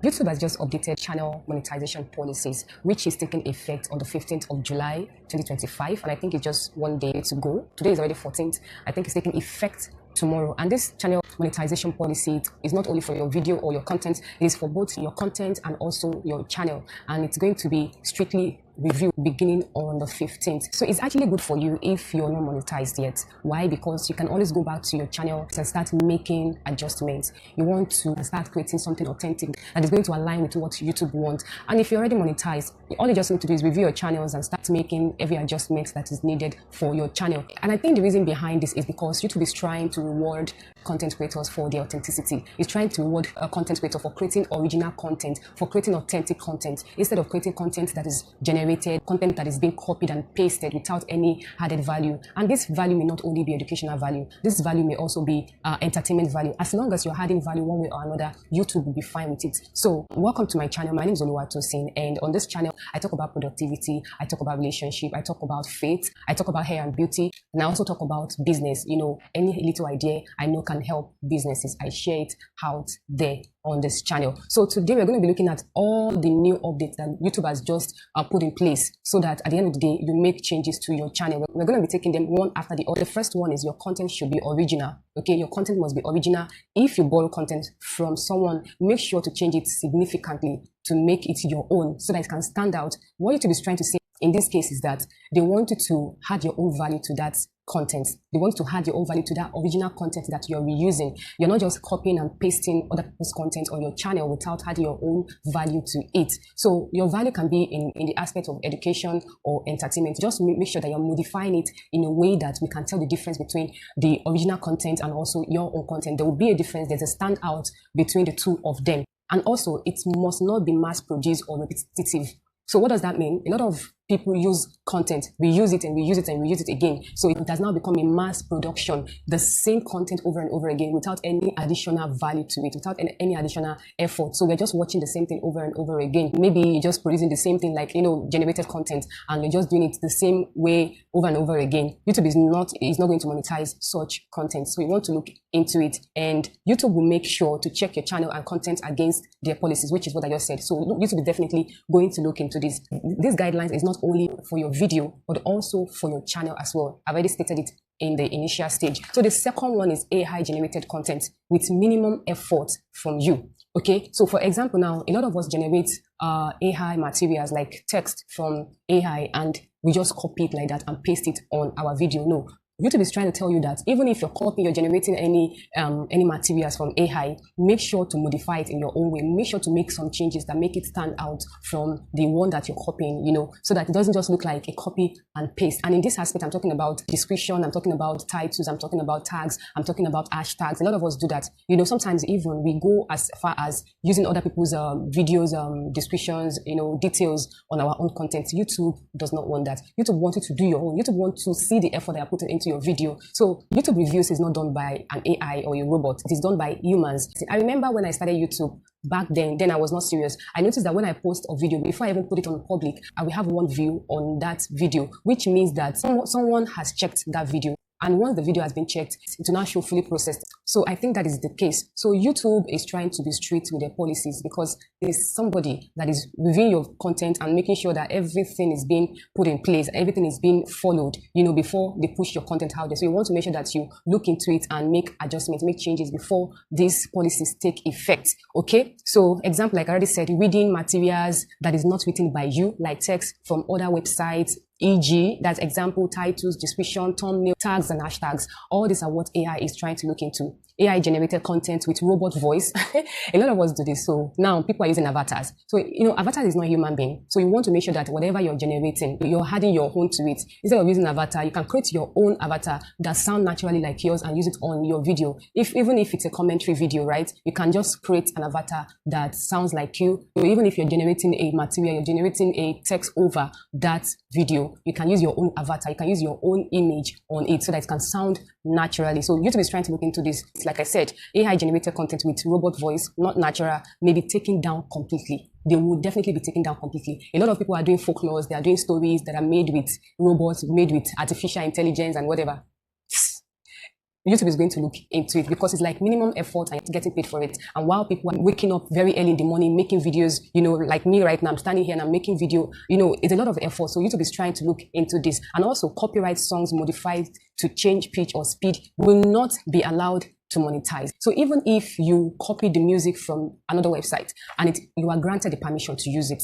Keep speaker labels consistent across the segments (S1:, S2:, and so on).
S1: YouTube has just updated channel monetization policies, which is taking effect on the 15th of July 2025. And I think it's just one day to go. Today is already 14th. I think it's taking effect tomorrow. And this channel monetization policy is not only for your video or your content, it is for both your content and also your channel. And it's going to be strictly review beginning on the 15th. So it's actually good for you if you're not monetized yet. Why? Because you can always go back to your channel and start making adjustments. You want to start creating something authentic that is going to align with what YouTube wants. And if you're already monetized, all you just need to do is review your channels and start making every adjustment that is needed for your channel. And I think the reason behind this is because YouTube is trying to reward content creators for their authenticity. It's trying to reward a content creator for creating original content, for creating authentic content, instead of creating content that is generated, content that is being copied and pasted without any added value. And this value may not only be educational value, this value may also be entertainment value. As long as you're adding value one way or another, YouTube will be fine with it. So welcome to my channel. My name is Oluwatosin, and on this channel I talk about productivity, I talk about relationship, I talk about faith, I talk about hair and beauty, and I also talk about business. You know, any little idea I know can help businesses, I share it out there on this channel. So today we're going to be looking at all the new updates that YouTube has just put in place, so that at the end of the day you make changes to your channel. We're going to be taking them one after the other. The first one is your content should be original. Okay, your content must be original. If you borrow content from someone, make sure to change it significantly to make it your own, so that it can stand out. What YouTube is trying to say in this case is that they want you to add your own value to that content. They want to add your own value to that original content that you're reusing. You're not just copying and pasting other people's content on your channel without adding your own value to it. So your value can be in the aspect of education or entertainment. Just make sure that you're modifying it in a way that we can tell the difference between the original content and also your own content. There will be a difference. There's a standout between the two of them. And also, it must not be mass produced or repetitive. So what does that mean? A lot of people use content, reuse it and reuse it and reuse it again. So it has now become a mass production, the same content over and over again without any additional value to it, without any additional effort. So we're just watching the same thing over and over again. Maybe you're just producing the same thing, like, you know, generated content, and you're just doing it the same way over and over again. YouTube is not going to monetize such content. So you want to look into it, and YouTube will make sure to check your channel and content against their policies, which is what I just said. So YouTube is definitely going to look into this. This guidelines is not only for your video, but also for your channel as well. I've already stated it in the initial stage. So the second one is AI generated content with minimum effort from you. Okay, so for example, now a lot of us generate AI materials like text from AI, and we just copy it like that and paste it on our video. No, YouTube is trying to tell you that even if you're generating any materials from AI, make sure to modify it in your own way. Make sure to make some changes that make it stand out from the one that you're copying, you know, so that it doesn't just look like a copy and paste. And in this aspect, I'm talking about description, I'm talking about titles, I'm talking about tags, I'm talking about hashtags. A lot of us do that. You know, sometimes even we go as far as using other people's videos, descriptions, you know, details on our own content. YouTube does not want that. YouTube wants you to do your own. YouTube wants to see the effort that you're putting into your video. So YouTube reviews is not done by an AI or a robot. It is done by humans. I remember when I started YouTube back then I was not serious. I noticed that when I post a video, before I even put it on public, I will have one view on that video, which means that someone has checked that video. And once the video has been checked, it will now show fully processed. So I think that is the case. So YouTube is trying to be strict with their policies, because there's somebody that is reviewing your content and making sure that everything is being put in place, everything is being followed, you know, before they push your content out there. So you want to make sure that you look into it and make adjustments, make changes before these policies take effect. Okay. So example, like I already said, reading materials that is not written by you, like text from other websites, e.g., that's example, titles, description, thumbnail, tags, and hashtags. All these are what AI is trying to look into. AI generated content with robot voice. A lot of us do this. So now people are using avatars. So, you know, avatar is not a human being. So you want to make sure that whatever you're generating, you're adding your own to it. Instead of using avatar, you can create your own avatar that sound naturally like yours and use it on your video. Even if it's a commentary video, right? You can just create an avatar that sounds like you. Or even if you're generating a material, you're generating a text over that video, you can use your own avatar. You can use your own image on it so that it can sound naturally. So YouTube is trying to look into this. Like I said, AI generated content with robot voice, not natural, may be taken down completely. They will definitely be taken down completely. A lot of people are doing folklores, they are doing stories that are made with robots, made with artificial intelligence and whatever. YouTube is going to look into it because it's like minimum effort and getting paid for it. And while people are waking up very early in the morning, making videos, like me right now, I'm standing here and I'm making video, it's a lot of effort. So YouTube is trying to look into this. And also copyright songs modified to change pitch or speed will not be allowed to monetize. So even if you copy the music from another website and you are granted the permission to use it,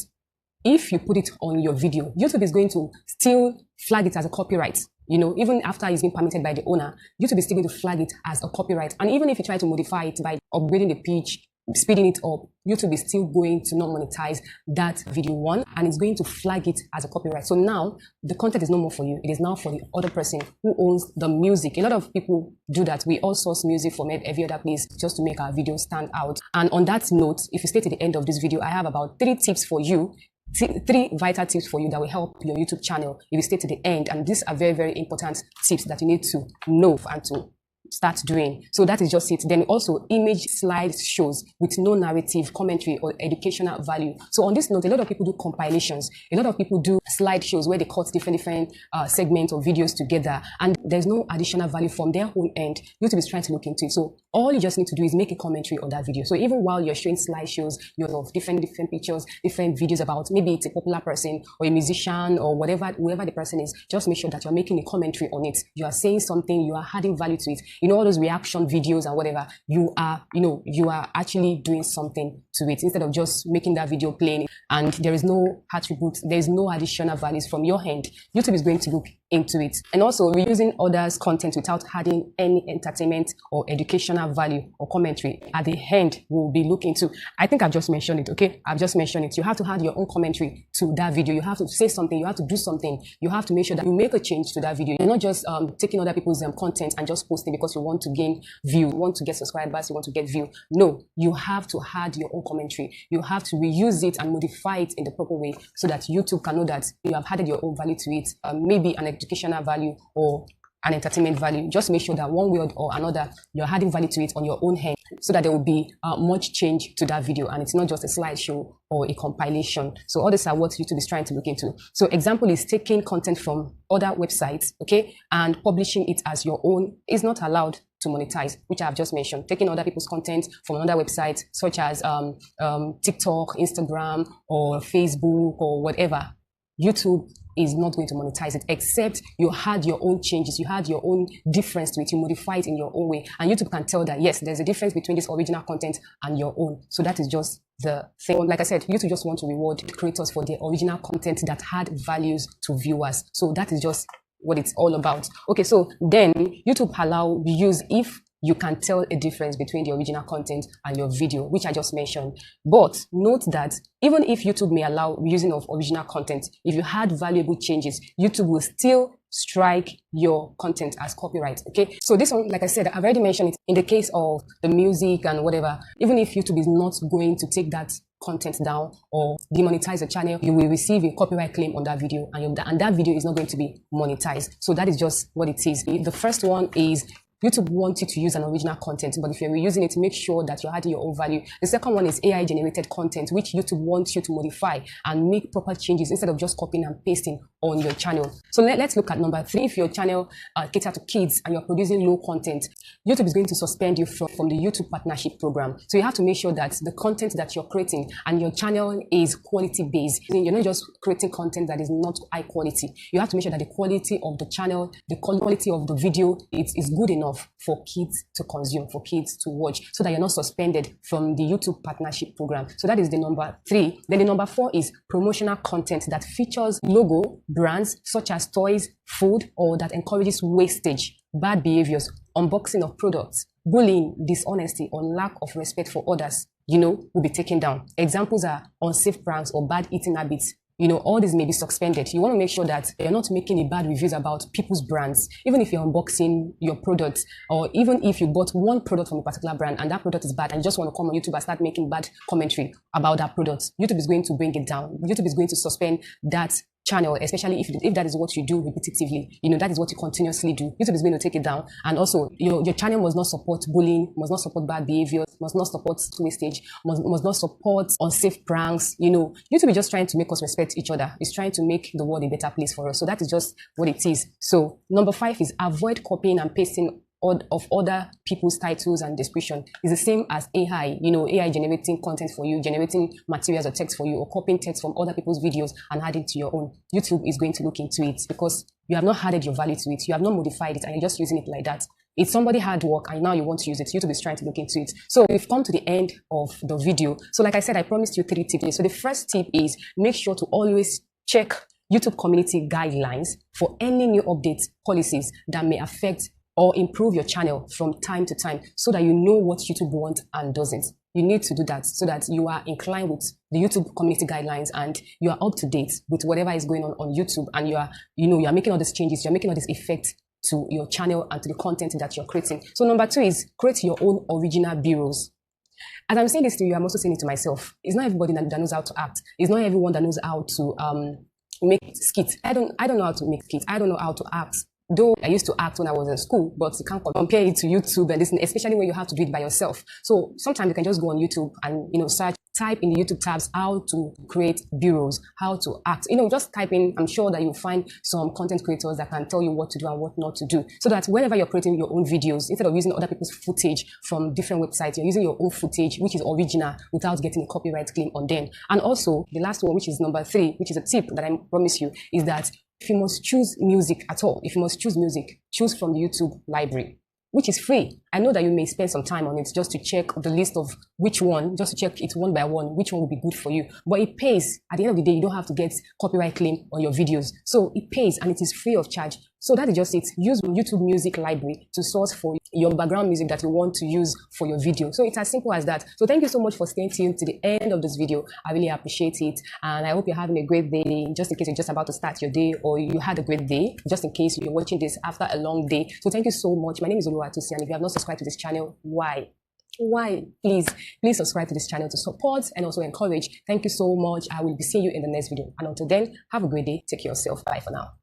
S1: if you put it on your video, YouTube is going to still flag it as a copyright. Even after it's been permitted by the owner, YouTube is still going to flag it as a copyright. And even if you try to modify it by upgrading the pitch, speeding it up, YouTube is still going to not monetize that video one, and it's going to flag it as a copyright. So now the content is no more for you. It is now for the other person who owns the music. A lot of people do that. We all source music from every other place just to make our video stand out. And on that note, if you stay to the end of this video, I have about 3 tips for you. 3 vital tips for you that will help your YouTube channel if you stay to the end. And these are very, very important tips that you need to know and to start doing. So that is just it. Then also image slide shows with no narrative, commentary, or educational value. So on this note, a lot of people do compilations. A lot of people do slideshows where they cut different segments or videos together, and there's no additional value from their whole end. YouTube is trying to look into it. So all you just need to do is make a commentary on that video. So even while you're showing slideshows, of different pictures, different videos about maybe it's a popular person or a musician or whoever the person is, just make sure that you're making a commentary on it. You are saying something, you are adding value to it. All those reaction videos and whatever, you are actually doing something to it instead of just making that video plain and there is no attribute, there is no additional values from your end. YouTube is going to look into it. And also reusing others' content without adding any entertainment or educational value or commentary at the end will be looked into. I think I've just mentioned it, okay? I've just mentioned it. You have to add your own commentary to that video. You have to say something, you have to do something. You have to make sure that you make a change to that video. You're not just taking other people's content and just posting because you want to gain view, you want to get subscribers, you want to get view. No, you have to add your own commentary. You have to reuse it and modify it in the proper way so that YouTube can know that you have added your own value to it, maybe an educational value or an entertainment value. Just make sure that one way or another, you're adding value to it on your own hand so that there will be much change to that video and it's not just a slideshow or a compilation. So all these are what YouTube is trying to look into. So example is taking content from other websites, okay, and publishing it as your own is not allowed to monetize, which I have just mentioned. Taking other people's content from another website such as TikTok, Instagram, or Facebook or whatever, YouTube is not going to monetize it except you had your own changes, you had your own difference to it, you modify it in your own way, and YouTube can tell that yes, there's a difference between this original content and your own. So that is just the thing. Like I said, YouTube just want to reward creators for their original content that had values to viewers. So that is just what it's all about. Okay, so then YouTube allow use if you can tell a difference between the original content and your video, which I just mentioned. But note that even if YouTube may allow using of original content, if you had valuable changes, YouTube will still strike your content as copyright, okay? So this one, like I said, I've already mentioned it in the case of the music and whatever, even if YouTube is not going to take that content down or demonetize the channel, you will receive a copyright claim on that video and that video is not going to be monetized. So that is just what it is. The first one is YouTube wants you to use an original content, but if you're reusing it, make sure that you're adding your own value. The second one is AI generated content, which YouTube wants you to modify and make proper changes instead of just copying and pasting on your channel. So let's look at number 3. If your channel caters to kids and you're producing low content, YouTube is going to suspend you from the YouTube partnership program. So you have to make sure that the content that you're creating and your channel is quality based. You're not just creating content that is not high quality. You have to make sure that the quality of the channel, the quality of the video is good enough for kids to consume, for kids to watch, so that you're not suspended from the YouTube partnership program. So that is the number 3. Then the number 4 is promotional content that features logo, brands such as toys, food, or that encourages wastage, bad behaviors, unboxing of products, bullying, dishonesty, or lack of respect for others, will be taken down. Examples are unsafe pranks or bad eating habits. All these may be suspended. You want to make sure that you're not making any bad reviews about people's brands, even if you're unboxing your products, or even if you bought one product from a particular brand and that product is bad and you just want to come on YouTube and start making bad commentary about that product. YouTube is going to bring it down. YouTube is going to suspend that channel, especially if that is what you do repetitively, that is what you continuously do. YouTube is going to take it down. And also your channel must not support bullying, must not support bad behaviors, must not support wastage, must not support unsafe pranks. YouTube is just trying to make us respect each other. It's trying to make the world a better place for us. So that is just what it is. So number 5 is avoid copying and pasting of other people's titles and description is the same as AI, AI generating content for you, generating materials or text for you, or copying text from other people's videos and adding to your own. YouTube is going to look into it because you have not added your value to it. You have not modified it and you're just using it like that. It's somebody hard work and now you want to use it. YouTube is trying to look into it. So we've come to the end of the video. So like I said, I promised you 3 tips. So the first tip is make sure to always check YouTube community guidelines for any new updates, policies that may affect or improve your channel from time to time so that you know what YouTube wants and doesn't. You need to do that so that you are inclined with the YouTube community guidelines and you are up to date with whatever is going on YouTube, and you are making all these changes, you're making all this effect to your channel and to the content that you're creating. So number 2 is create your own original bureaus. As I'm saying this to you, I'm also saying it to myself. It's not everybody that knows how to act. It's not everyone that knows how to make skits. I don't know how to make skits. I don't know how to act. Though I used to act when I was in school, but you can't compare it to YouTube and listen, especially when you have to do it by yourself. So sometimes you can just go on YouTube and, type in the YouTube tabs how to create bureaus, how to act. Just type in, I'm sure that you'll find some content creators that can tell you what to do and what not to do. So that whenever you're creating your own videos, instead of using other people's footage from different websites, you're using your own footage, which is original, without getting a copyright claim on them. And also, the last one, which is number 3, which is a tip that I promise you, is that if you must choose music at all, if you must choose music, choose from the YouTube library, which is free. I know that you may spend some time on it just to check the list of which one, just to check it one by one, which one will be good for you. But it pays. At the end of the day, you don't have to get copyright claim on your videos. So it pays and it is free of charge. So that is just it. Use YouTube Music Library to source for your background music that you want to use for your video. So it's as simple as that. So thank you so much for staying tuned to the end of this video. I really appreciate it. And I hope you're having a great day, just in case you're just about to start your day, or you had a great day, just in case you're watching this after a long day. So thank you so much. My name is Oluwatosin, and if you have not subscribed to this channel, why? Please subscribe to this channel to support and also encourage. Thank you so much. I will be seeing you in the next video. And until then, have a great day. Take care of yourself. Bye for now.